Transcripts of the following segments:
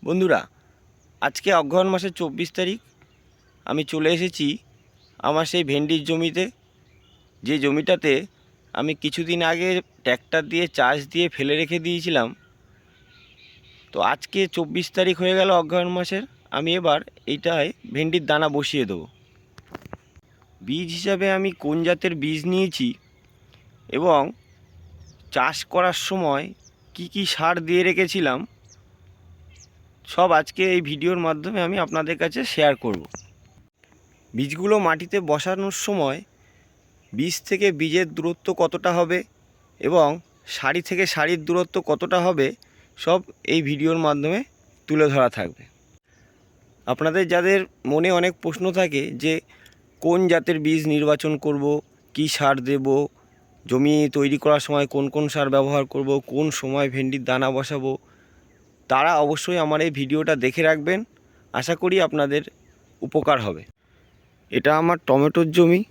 বন্ধুরা, আজকে অগ্রহায়ণ মাসের 24 তারিখ আমি চলে এসেছি আমার সেই ভেন্ডির জমিতে। যে জমিটাতে আমি কিছুদিন আগে ট্র্যাক্টর দিয়ে চাষ দিয়ে ফেলে রেখে দিয়েছিলাম। তো আজকে 24 তারিখ হয়ে গেল অগ্রহায়ণ মাসের। আমি এবার এইটায় ভেন্ডির দানা বসিয়ে দেবো। বীজ হিসাবে আমি কোন জাতের বীজ নিয়েছি এবং চাষ করার সময় কি কি সার দিয়ে রেখেছিলাম সব আজকে এই ভিডিওর মাধ্যমে আমি আপনাদের কাছে শেয়ার করব। বীজগুলো মাটিতে বসানোর সময় বীজ থেকে বীজের দূরত্ব কতটা হবে এবং সারি থেকে সারির দূরত্ব কতটা হবে সব এই ভিডিওর মাধ্যমে তুলে ধরা থাকবে। আপনাদের যাদের মনে অনেক প্রশ্ন থাকে যে কোন জাতের বীজ নির্বাচন করব, কি সার দেব, জমি তৈরি করার সময় কোন কোন সার ব্যবহার করব, কোন সময় ভেন্ডির দানা বসাবো, তারা অবশ্যই আমার এই ভিডিওটা দেখে রাখবেন। আশা করি আপনাদের উপকার হবে। এটা আমার টমেটোর জমি।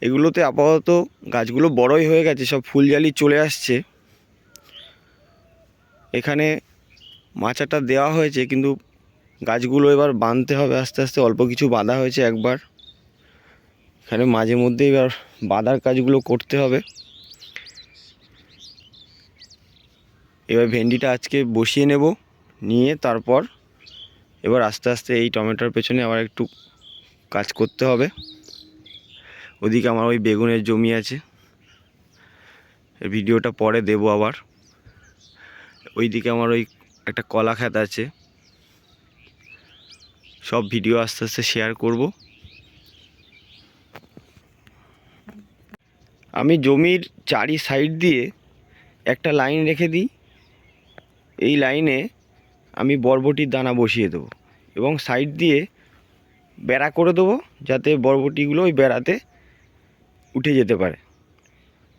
এগুলোতে আপাতত গাছগুলো বড়ই হয়ে গেছে, সব ফুলজালি চলে আসছে। এখানে মাচাটা দেওয়া হয়েছে, কিন্তু গাছগুলো এবার বাঁধতে হবে আস্তে আস্তে। অল্প কিছু বাঁধা হয়েছে একবার, এখানে মাঝে মধ্যে এবার বাঁধার কাজগুলো করতে হবে। এবার ভেন্ডিটা আজকে বসিয়ে নেব, নিয়ে তারপর এবার আস্তে আস্তে এই টমেটোর পেছনে আবার একটু কাজ করতে হবে। ওদিকে আমার ওই বেগুনের জমি আছে, ভিডিওটা পরে দেব আবার। ওইদিকে আমার ওই একটা কলা ক্ষেত আছে, সব ভিডিও আস্তে আস্তে শেয়ার করব। আমি জমির চারি সাইড দিয়ে একটা লাইন রেখে দিই। এই লাইনে আমি বরবটির দানা বসিয়ে দেবো এবং সাইড দিয়ে বেড়া করে দেবো, যাতে বরবটিগুলো ওই বেড়াতে উঠে যেতে পারে।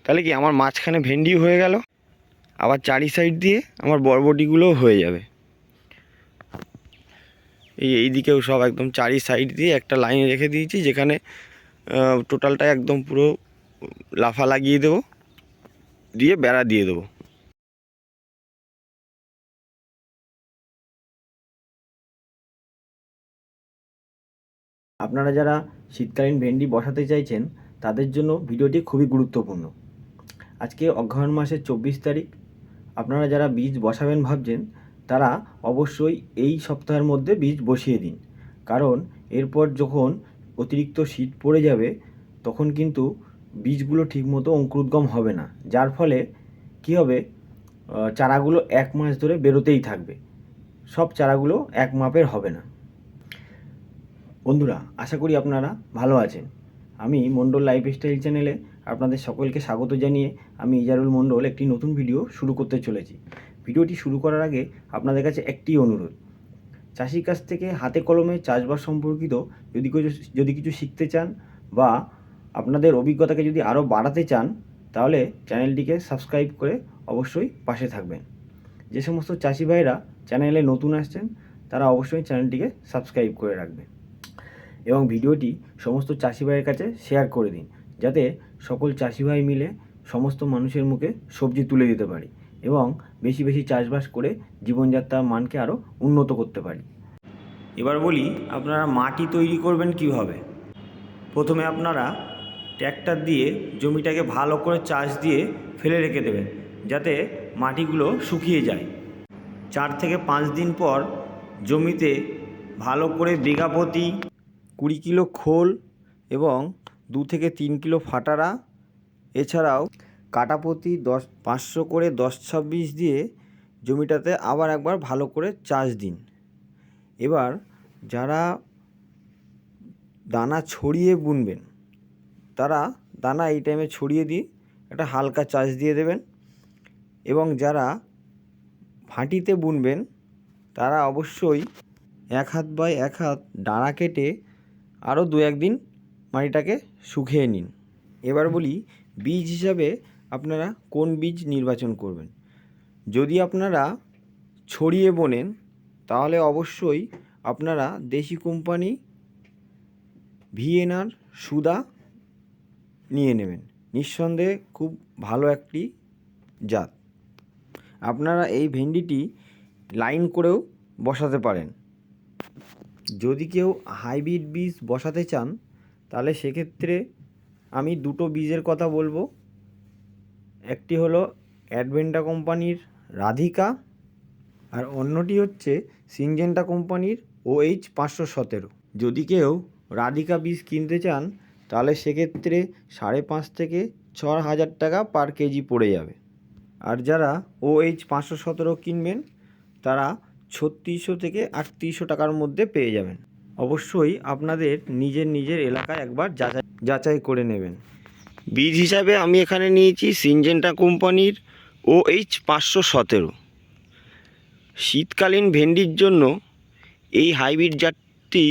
তাহলে কি আমার মাঝখানে ভেন্ডি হয়ে গেল, আবার চারি সাইড দিয়ে আমার বরবটিগুলোও হয়ে যাবে। এই দিকেও সব একদম চারি সাইড দিয়ে একটা লাইন রেখে দিয়েছি, যেখানে টোটালটা একদম পুরো লাফা লাগিয়ে দেবো, দিয়ে বেড়া দিয়ে দেবো। আপনারা যারা শীতকালীন ভেন্ডি বসাতে চাইছেন তাদের জন্য ভিডিওটি খুবই গুরুত্বপূর্ণ। আজকে অগ্রহায়ণ মাসের 24 তারিখ। আপনারা যারা বীজ বসাবেন ভাবছেন তারা অবশ্যই এই সপ্তাহের মধ্যে বীজ বসিয়ে দিন, কারণ এরপর যখন অতিরিক্ত শীত পড়ে যাবে তখন কিন্তু বীজগুলো ঠিকমতো অঙ্কুরোদ্গম হবে না, যার ফলে কী হবে, চারাগুলো এক মাস ধরে বেরোতেই থাকবে, সব চারাগুলো এক মাপের হবে না। বন্ধুরা, আশা করি আপনারা ভালো আছেন। আমি মণ্ডল লাইফস্টাইল চ্যানেলে আপনাদের সকলকে স্বাগত জানিয়ে আমি ইজারুল মণ্ডল একটি নতুন ভিডিও শুরু করতে চলেছি। ভিডিওটি শুরু করার আগে আপনাদের কাছে একটি অনুরোধ, চাষির কাছ থেকে হাতে কলমে চাষবাস সম্পর্কিত যদি কিছু শিখতে চান বা আপনাদের অভিজ্ঞতাকে যদি আরও বাড়াতে চান, তাহলে চ্যানেলটিকে সাবস্ক্রাইব করে অবশ্যই পাশে থাকবেন। যে সমস্ত চাষি ভাইরা চ্যানেলে নতুন আসছেন তারা অবশ্যই চ্যানেলটিকে সাবস্ক্রাইব করে রাখবেন এবং ভিডিওটি সমস্ত চাষি ভাইয়ের কাছে শেয়ার করে দিন, যাতে সকল চাষি ভাই মিলে সমস্ত মানুষের মুখে সবজি তুলে দিতে পারি এবং বেশি বেশি চাষবাস করে জীবনযাত্রার মানকে আরও উন্নত করতে পারি। এবার বলি আপনারা মাটি তৈরি করবেন কিভাবে। প্রথমে আপনারা ট্র্যাক্টর দিয়ে জমিটাকে ভালো করে চাষ দিয়ে ফেলে রেখে দেবেন, যাতে মাটিগুলো শুকিয়ে যায়। 4 থেকে 5 দিন পর জমিতে ভালো করে বিঘা প্রতি 20 কিলো খোল এবং 2 থেকে 3 কিলো ফাটারা, এছাড়াও কাটা প্রতি 500 করে 10-26 দিয়ে জমিটাতে আবার একবার ভালো করে চাষ দিন। এবার যারা দানা ছড়িয়ে বুনবেন তারা দানা এই টাইমে ছড়িয়ে দিয়ে একটা হালকা চাষ দিয়ে দেবেন, এবং যারা ভাঁটিতে বুনবেন তারা অবশ্যই 1 হাত বাই 1 হাত ডাঁড়া কেটে আরও 2-1 দিন মাটিটাকে শুকিয়ে নিন। এবার বলি বীজ হিসাবে আপনারা কোন বীজ নির্বাচন করবেন। যদি আপনারা ছড়িয়ে বোনেন তাহলে অবশ্যই আপনারা দেশি কোম্পানি ভিএনআর সুদা নিয়ে নেবেন, নিঃসন্দেহে খুব ভালো একটি জাত। আপনারা এই ভেন্ডিটি লাইন করেও বসাতে পারেন। যদি কেউ হাইব্রিড বীজ বসাতে চান তাহলে সেক্ষেত্রে আমি দুটো বীজের কথা বলবো। একটি হলো অ্যাডভেন্টা কোম্পানির রাধিকা, আর অন্যটি হচ্ছে সিনজেন্টা কোম্পানির OH 517। যদি কেউ রাধিকা বীজ কিনতে চান তাহলে সেক্ষেত্রে 5.5 থেকে 6,000 টাকা পার কেজি পড়ে যাবে। আর যারা OH 517 কিনবেন তারা 3600 থেকে 3800 টাকার মধ্যে পেয়ে যাবেন। অবশ্যই আপনাদের নিজের এলাকায় একবার যাচাই করে নেবেন। বীজ হিসাবে আমি এখানে নিয়েছি সিনজেন্টা কোম্পানির OH 517। শীতকালীন ভেন্ডির জন্য এই হাইব্রিড জাতটি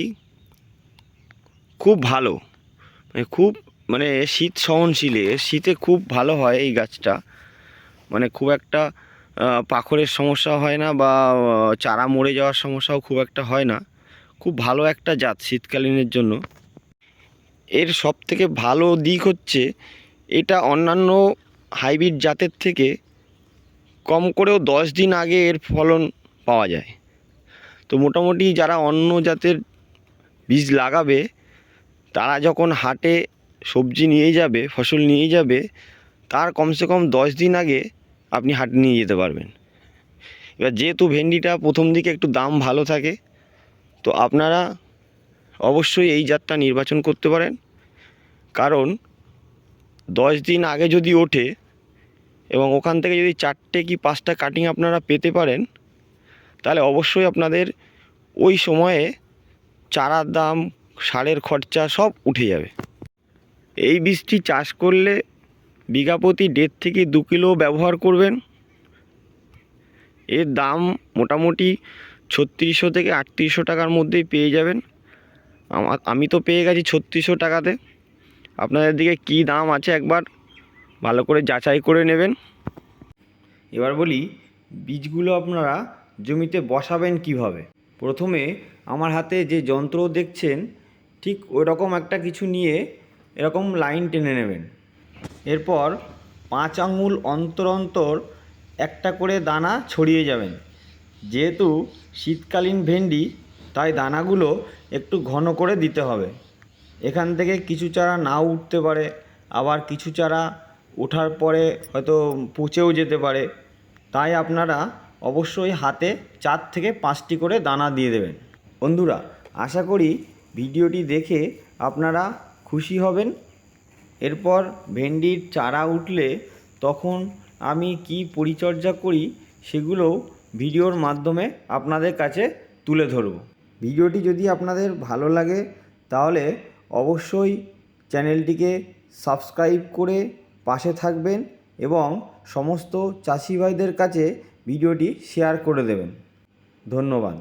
খুব ভালো, খুব শীত সহনশীল, শীতে খুব ভালো হয় এই গাছটা। খুব একটা পাখরের সমস্যা হয় না বা চারা মরে যাওয়ার সমস্যাও খুব একটা হয় না। খুব ভালো একটা জাত শীতকালীনের জন্য। এর সব থেকে ভালো দিক হচ্ছে এটা অন্যান্য হাইব্রিড জাতের থেকে কম করেও 10 দিন আগে এর ফলন পাওয়া যায়। তো মোটামুটি যারা অন্য জাতের বীজ লাগাবে তারা যখন হাটে সবজি নিয়ে যাবে, ফসল নিয়ে যাবে, তার কমসে কম 10 দিন আগে আপনি হাটে নিয়ে যেতে পারবেন। এবার যেহেতু ভেন্ডিটা প্রথম দিকে একটু দাম ভালো থাকে, তো আপনারা অবশ্যই এই জাতটা নির্বাচন করতে পারেন। কারণ 10 দিন আগে যদি ওঠে এবং ওখান থেকে যদি 4টে কি 5টা কাটিং আপনারা পেতে পারেন, তাহলে অবশ্যই আপনাদের ওই সময়ে চারার দাম, সারের খরচা সব উঠে যাবে। এই বীজটি চাষ করলে বিঘা প্রতি 1.5 থেকে 2 কিলো ব্যবহার করবেন। এর দাম মোটামুটি 3600 থেকে 3800 টাকার মধ্যেই পেয়ে যাবেন। আমি তো পেয়ে গেছি 3600 টাকাতে। আপনাদের দিকে কী দাম আছে একবার ভালো করে যাচাই করে নেবেন। এবার বলি বীজগুলো আপনারা জমিতে বসাবেন কিভাবে। প্রথমে আমার হাতে যে যন্ত্র দেখছেন ঠিক ওই রকম একটা কিছু নিয়ে এরকম লাইন টেনে নেবেন। এরপর 5 আঙুল অন্তর অন্তর একটা করে দানা ছড়িয়ে যাবেন। যেহেতু শীতকালীন ভেন্ডি তাই দানাগুলো একটু ঘন করে দিতে হবে। এখান থেকে কিছু চারা নাও উঠতে পারে, আবার কিছু চারা ওঠার পরে হয়তো পচেও যেতে পারে। তাই আপনারা অবশ্যই হাতে 4 থেকে 5টি করে দানা দিয়ে দেবেন। বন্ধুরা, আশা করি ভিডিওটি দেখে আপনারা খুশি হবেন। এরপর ভেন্ডির চারা উঠলে তখন আমি কি পরিচর্যা করি সেগুলোও ভিডিওর মাধ্যমে আপনাদের কাছে তুলে ধরব। ভিডিওটি যদি আপনাদের ভালো লাগে তাহলে অবশ্যই চ্যানেলটিকে সাবস্ক্রাইব করে পাশে থাকবেন এবং সমস্ত চাষি ভাইদের কাছে ভিডিওটি শেয়ার করে দেবেন। ধন্যবাদ।